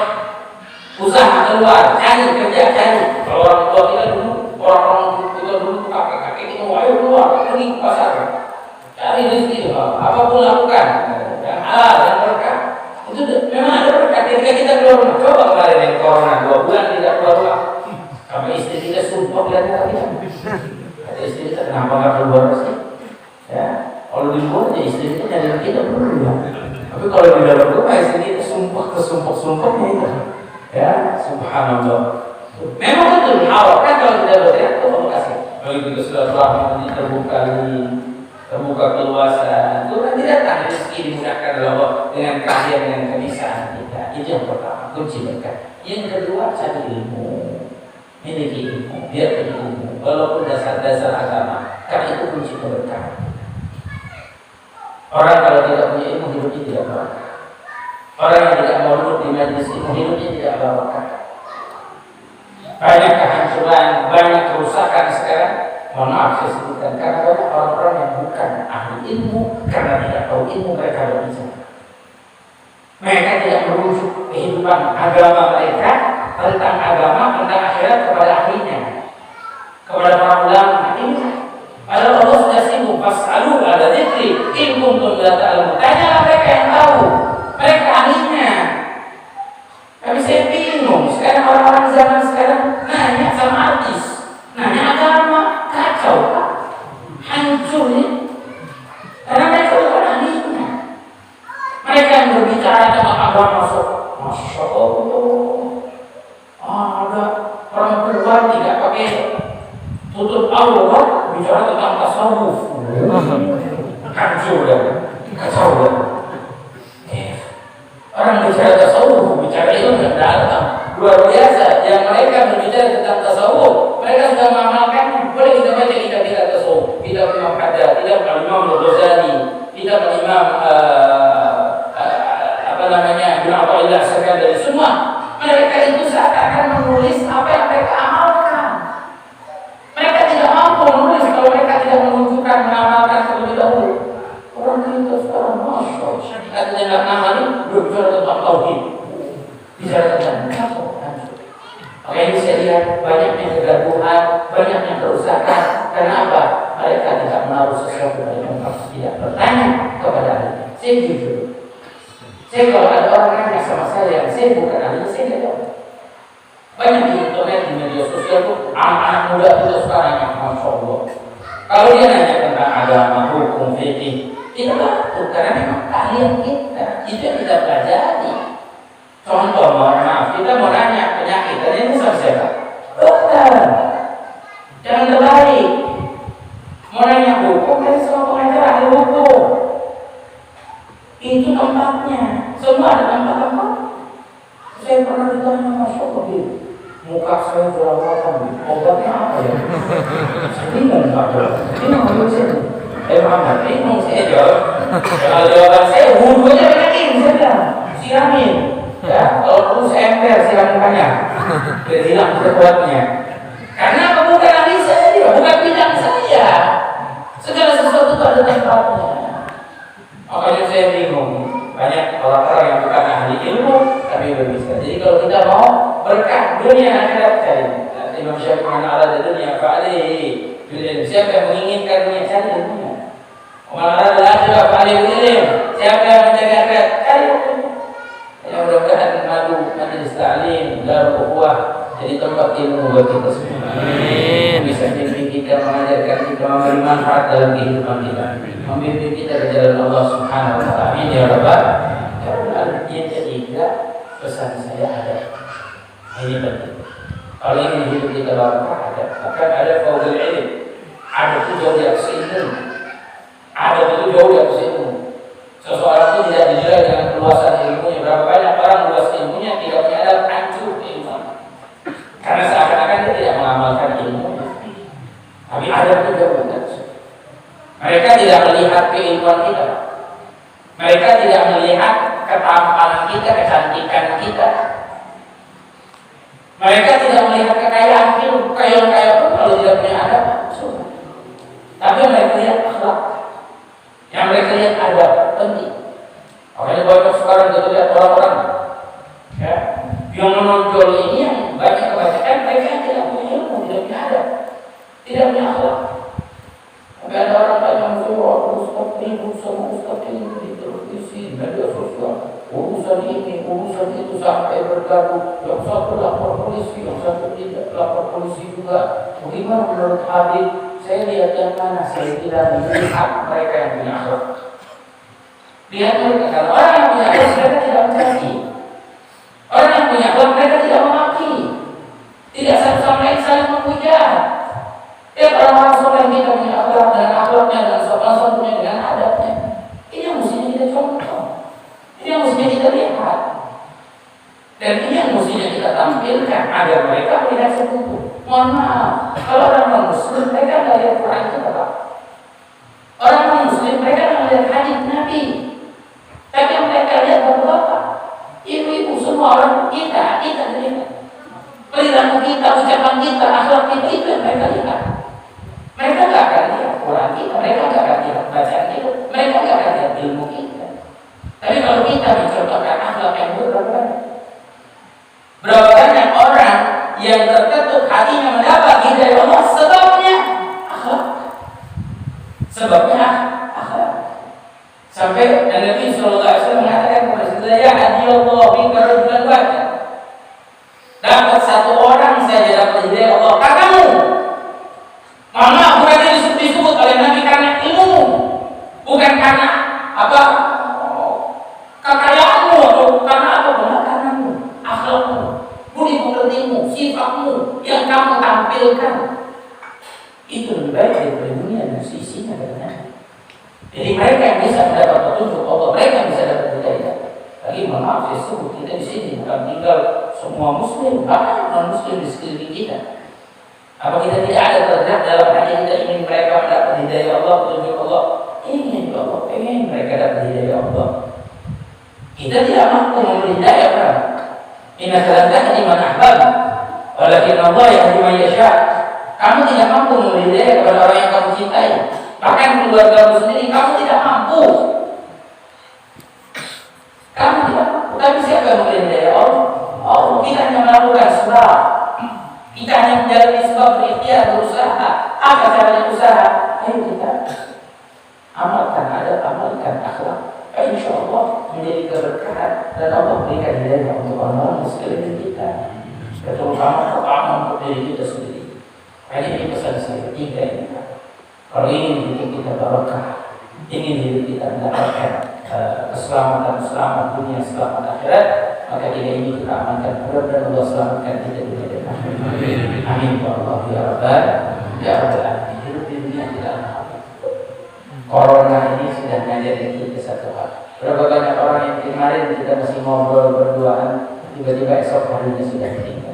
Usaha keluar, cari kerja, cari. Kalau orang tua kita dulu, orang-orang kita dulu, kakek-kakek kita mau ayo keluar, pergi ke pasar, cari rezeki, apapun lakukan, yang halal, yang berkah. Itu memang ada berkah ketika kita keluar rumah. Coba kemarin yang corona 2 bulan tidak keluar rumah, sama istri kita sumpah lihat kita. Kata istri kita kenapa nggak keluar sih? Ya, kalau di luar ya istri kita nyari kita dulu ya. Tapi kalau di dalam rumah istri kita sumpah-sumpahnya itu. Ya, subhanallah. Memang betul awal kan kalau kita berteriak itu Allah kasih. Kalau kita silaturahmi nanti terbuka keluasan, itu nanti datang rezeki dimudahkan oleh Allah dengan keahlian dengan kebisaan kita. Itu yang pertama, kunci berkah. Yang kedua, cari ilmu, miliki ilmu, biar punya ilmu, walaupun dasar-dasar agama, karena itu kunci keberkahan. Orang kalau tidak punya ilmu hidupnya tidak berkah. Orang yang tidak mau duduk di majlis ilmu hidupnya tidak barokah. Banyak kehancuran, banyak kerusakan sekarang. Mohon maaf saya sebutkan karena banyak orang-orang yang bukan ahli ilmu karena tidak tahu ilmu mereka berbicara. Mereka tidak merujuk kehidupan agama mereka tentang agama, tentang akhirat kepada ahlinya, kepada para ulama. Ini padahal Allah sudah sibuk fas'alu ala dzikri in kuntum la ta'lamun. Tanyalah mereka yang tahu. Mereka ahlinya. Tapi saya bingung sekarang orang-orang zaman sekarang nanya sama artis, nanya agama, kacau Pak, hancur ya. Karena mereka bukan ahlinya. Mereka yang berbicara tentang agama, Masya Allah, ada perempuan tidak pakai tutup aurat bicara tentang tasawuf, hancur ya, kacau ya. Orang bicara tasawuf, bicara ilmu yang dalam, luar biasa. Yang mereka berbicara tentang tasawuf, mereka sudah mengamalkannya. Boleh kita baca kitab-kitab tasawuf, kitab Imam Haddad, kitab Imam Al-Ghazali, kitab Imam Ibn Athaillah As-Sakandari. Semua mereka itu seakan-akan menulis apa yang mereka amalkan. Mereka tidak mampu menulis kalau mereka tidak menunjukkan mengamalkan terlebih dahulu. Orang kita sekarang Masya Allah, syariatnya nggak ngamali, berbicara tentang tauhid, bicara tentang apa? Maka ini saya lihat banyaknya kegaduhan, banyaknya kerusakan. Kenapa? Mereka tidak menaruh sesuatu yang tidak bertanya kepada ahli. Saya jujur, saya kalau ada orang nanya sama saya bukan ahli, saya tidak tahu. Banyak di internet, di media sosial tuh anak-anak muda itu sekarang yang Masya Allah. Kalau dia nanya tentang agama, hukum, fikih, itu betul, karena memang keahlian kita, itu yang kita pelajari. Contoh, mohon maaf, kita mau nanya penyakit, dan ini sama siapa? Dokter. Jangan terbalik. Mau nanya hukum, dari semua pengajar ahli hukum. Itu tempatnya, semua ada tempat-tempat. Saya pernah ditanya, Masya Allah, muka saya jerawatan, obatnya apa ya? Saya bingung, Pak. Ini mau saya. Muhammad, bingung saya jawab. Kalau jawaban saya, wudhunya banyakin, saya bilang, siramin. Ya, kalau perlu saya ember, siram mukanya. Biar hilang kekuatnya. Karena bukan ahli saya, bukan bidang saya. Segala sesuatu itu ada tempatnya. Makanya saya bingung. Banyak orang-orang yang bukan ahli ilmu, tapi berbisa. Jadi kalau kita mau berkah dunia akhirat, cari. Imam Syafi'i mengatakan dunia fa'alih. Siapa yang menginginkan dunia, cari ilmunya. Malah adalah paling ilim. Siapa yang mencari akhirat, cari ilmunya. Ya mudah-mudahan majelis ta'lim darul ukhuwah jadi tempat ilmu buat kita semua. Amin. Bisa membimbing kita, mengajarkan kita, memberi manfaat dalam kehidupan kita, membimbing kita ke jalan Allah Subhanahu wa taala. Amin ya rabbal alamin. Yang ketiga, pesan saya ada. Ini penting. Kalau ingin hidup kita barokah ada. Akan ada faudul ilm. Ada tujuan yang seimbang. jauh di atas ilmu. Seseorang itu tidak dinilai dengan keluasan ilmunya. Berapa banyak orang luas ilmunya tidak punya adab, hancur ilmu. Karena seakan-akan dia tidak mengamalkan ilmunya. Tapi adab itu jauh dari atas. Mereka tidak melihat keilmuan kita. Mereka tidak melihat ketampanan kita, kecantikan kita. Mereka tidak melihat kekayaan kita. Kaya pun kalau tidak punya adab, sudah. Tapi mereka lihat akhlak. Yang mereka lihat adab penting. Makanya banyak sekarang kita lihat orang-orang ya, yang menonjol ini yang banyak kebanyakan mereka yang tidak punya ilmu, tidak punya adab, tidak punya akhlak. Tapi ada orang banyak yang ustaz ribut sama ustaz ini di televisi, media sosial, urusan ini, urusan itu sampai bergaduh. Yang satu lapor polisi, yang satu tidak lapor polisi juga. Bagaimana menurut Habib? Saya lihat yang mana? Saya tidak melihat mereka yang punya akhlak. Lihat mereka, kalau orang yang punya akhlak mereka tidak mencaci. Orang yang punya akhlak mereka tidak memaki. Tidak satu sama lain saling memuja. Orang-orang soleh kita punya akhlak dengan akhlaknya, dengan sopan santunnya, dengan adabnya. Ini yang mestinya kita contoh. Ini yang mestinya kita lihat. Dan ini yang mestinya kita tampilkan agar mereka melihat sekutu. Mohon maaf, kalau orang non-muslim mereka nggak lihat Quran kita, Pak. Orang non-muslim mereka nggak lihat hadis Nabi. Tapi yang mereka lihat bapak-bapak, ibu-ibu, semua orang kita lihat. Perilaku kita, ucapan kita, akhlak kita, itu yang mereka lihat. Mereka nggak akan lihat Quran kita, mereka nggak akan lihat bacaan kita, mereka nggak akan lihat ilmu kita. Tapi kalau kita mencontohkan akhlak yang berapa banyak orang yang terketuk hatinya mendapat hidayah Allah sebabnya akhlak. Sebabnya akhlak. Sampai Nabi sallallahu alaihi wasallam mengatakan kepada saya, "Ya hadiyallahu bika rajulan wahid." Dapat satu orang saja dapat hidayah Allah kamu. Mama bukan disebut oleh Nabi karena ilmu, bukan karena apa kekayaanmu atau karena apa, karenamu, akhlakmu, budi pekertimu, sifatmu yang kamu tampilkan. Itu lebih baik daripada dunia dan sisinya katanya. Jadi mereka yang bisa mendapat petunjuk Allah, mereka yang bisa dapat hidayah. Lagi maaf saya sebut kita di sini bukan tinggal semua muslim, bahkan non muslim di sekeliling kita. Apa kita tidak ada terlihat dalam hati kita ingin mereka mendapat hidayah Allah, petunjuk Allah? Ingin Allah, ingin mereka dapat hidayah Allah. Kita tidak mampu memberi hidayah kan? Innaka la tahdi man ahbabta, walakin Allah yahdi man yasha. Kamu tidak mampu memberi hidayah kepada orang yang kamu cintai. Bahkan keluargamu sendiri kamu tidak mampu. Kamu tidak mampu. Tapi siapa yang memberi hidayah? Allah. Kita hanya melakukan sebab. Kita hanya menjalani sebab, berikhtiar, berusaha. Apa caranya usaha? Ayo kita amalkan adab, amalkan akhlak. Insya Allah menjadi keberkahan dan Allah berikan hidayah untuk orang-orang di sekeliling kita. Terutama untuk diri kita sendiri. Ini pesan saya, 3 ini. Kalau ingin hidup kita barokah, ingin hidup kita mendapatkan keselamatan, selamat dunia, selamat akhirat, maka 3 ini kita amankan. Mudah-mudahan Allah selamatkan kita di dunia dan akhirat. Amin ya Allah ya Rabbal ya Rabbal alamin. Hidup di dunia tidak ada. Corona ini sudah menjadi kita satu hal. Berapa banyak orang yang kemarin kita masih ngobrol berduaan, tiba-tiba esok harinya sudah meninggal.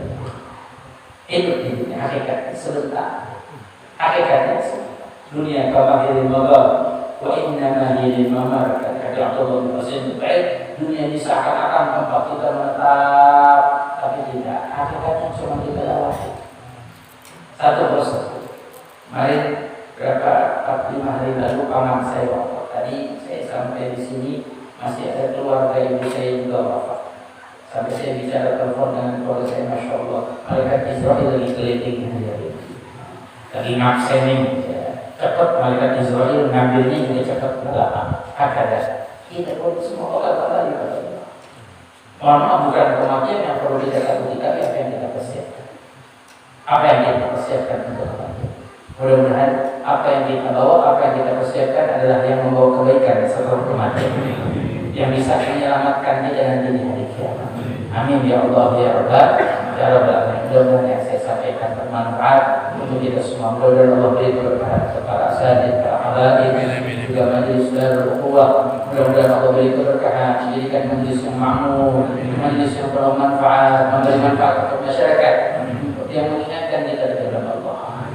Hidup di dunia hakikat sebentar. Hakikatnya dunia kamahil mabab wa innama hiya mamar. Kata Abdullah bin Mas'ud, dunia ini seakan-akan tempat kita menetap, tapi tidak. Hakikatnya cuma kita lewati satu persatu. Mari berapa 5 hari lalu paman saya wafat. Tadi saya sampai di sini masih ada keluarga ibu saya juga wafat. Sampai saya bicara telepon dengan keluarga saya, masya Allah, malaikat Israel lagi keliling hari-hari. Lagi ngabsenin, cepat malaikat Israel ngambilnya juga cepat belakang. Hakada. Kita buat semua orang lagi. Mohon maaf, bukan kematian yang perlu kita takuti, tapi apa yang kita persiapkan. Apa yang kita persiapkan untuk kematian. Mudah-mudahan apa yang kita bawa, apa yang kita persiapkan adalah yang membawa kebaikan setelah kematian, yang bisa menyelamatkan kita nanti di hari kiamat. Amin ya Allah ya Rabbal ya Rabbal alamin. Mudah-mudahan yang saya sampaikan bermanfaat untuk kita semua. Mudah-mudahan Allah beri keberkahan kepada asatidz, para habaib, juga majelis Darul Ukhuwah. Mudah-mudahan Allah beri keberkahan, menjadikan majelis yang makmur, majelis yang penuh manfaat, memberi manfaat untuk masyarakat, yang mengingatkan kita di dalam Allah,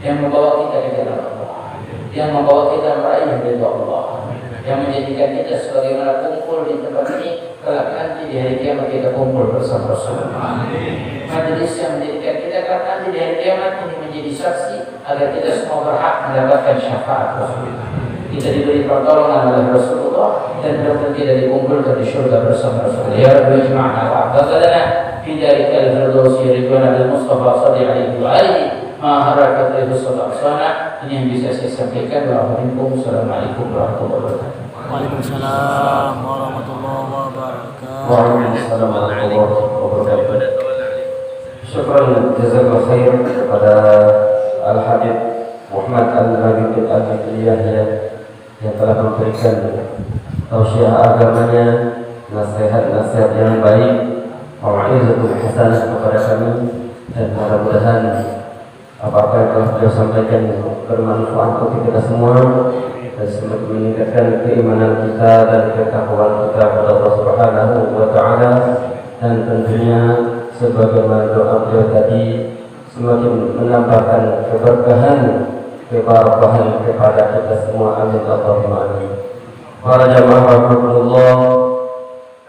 yang membawa kita ke dalam Allah, yang membawa kita meraih ridha Allah, yang menjadikan kita sebagaimana kumpul di tempat ini kelak nanti di hari kiamat kita kumpul bersama Rasulullah. Majelis yang menjadikan kita kelak nanti di hari kiamat ini menjadi saksi agar kita semua berhak mendapatkan syafaat Rasulullah. Kita diberi pertolongan oleh Rasulullah dan benar-benar kita dikumpulkan di surga bersama Rasulullah. Ya Rabbi ijma'na wa abdalana fi darikal firdausi ridwana bil Mustafa sallallahu alaihi wa alihi ma harakat ridu sallallahu. Ini yang bisa saya sampaikan. Wassalamualaikum warahmatullahi wabarakatuh. Waalaikumsalam warahmatullahi wabarakatuh. Waalaikumsalam warahmatullahi wabarakatuh. Syukran jazakallahu khair kepada Al-Habib Muhammad Al-Habib Al-Fitriyah yang telah memberikan tausiah agamanya, nasihat-nasihat yang baik, mau'izatul hasanah kepada kami, dan mudah-mudahan apa-apa yang telah beliau sampaikan bermanfaat untuk kita semua dan semakin meningkatkan keimanan kita dan ketakwaan kita kepada Allah Subhanahu wa taala, dan tentunya sebagaimana doa beliau tadi semakin menambahkan keberkahan kepada kita semua. Amin Allahumma amin. Para jamaah rahimakumullah,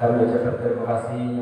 kami ucapkan terima kasih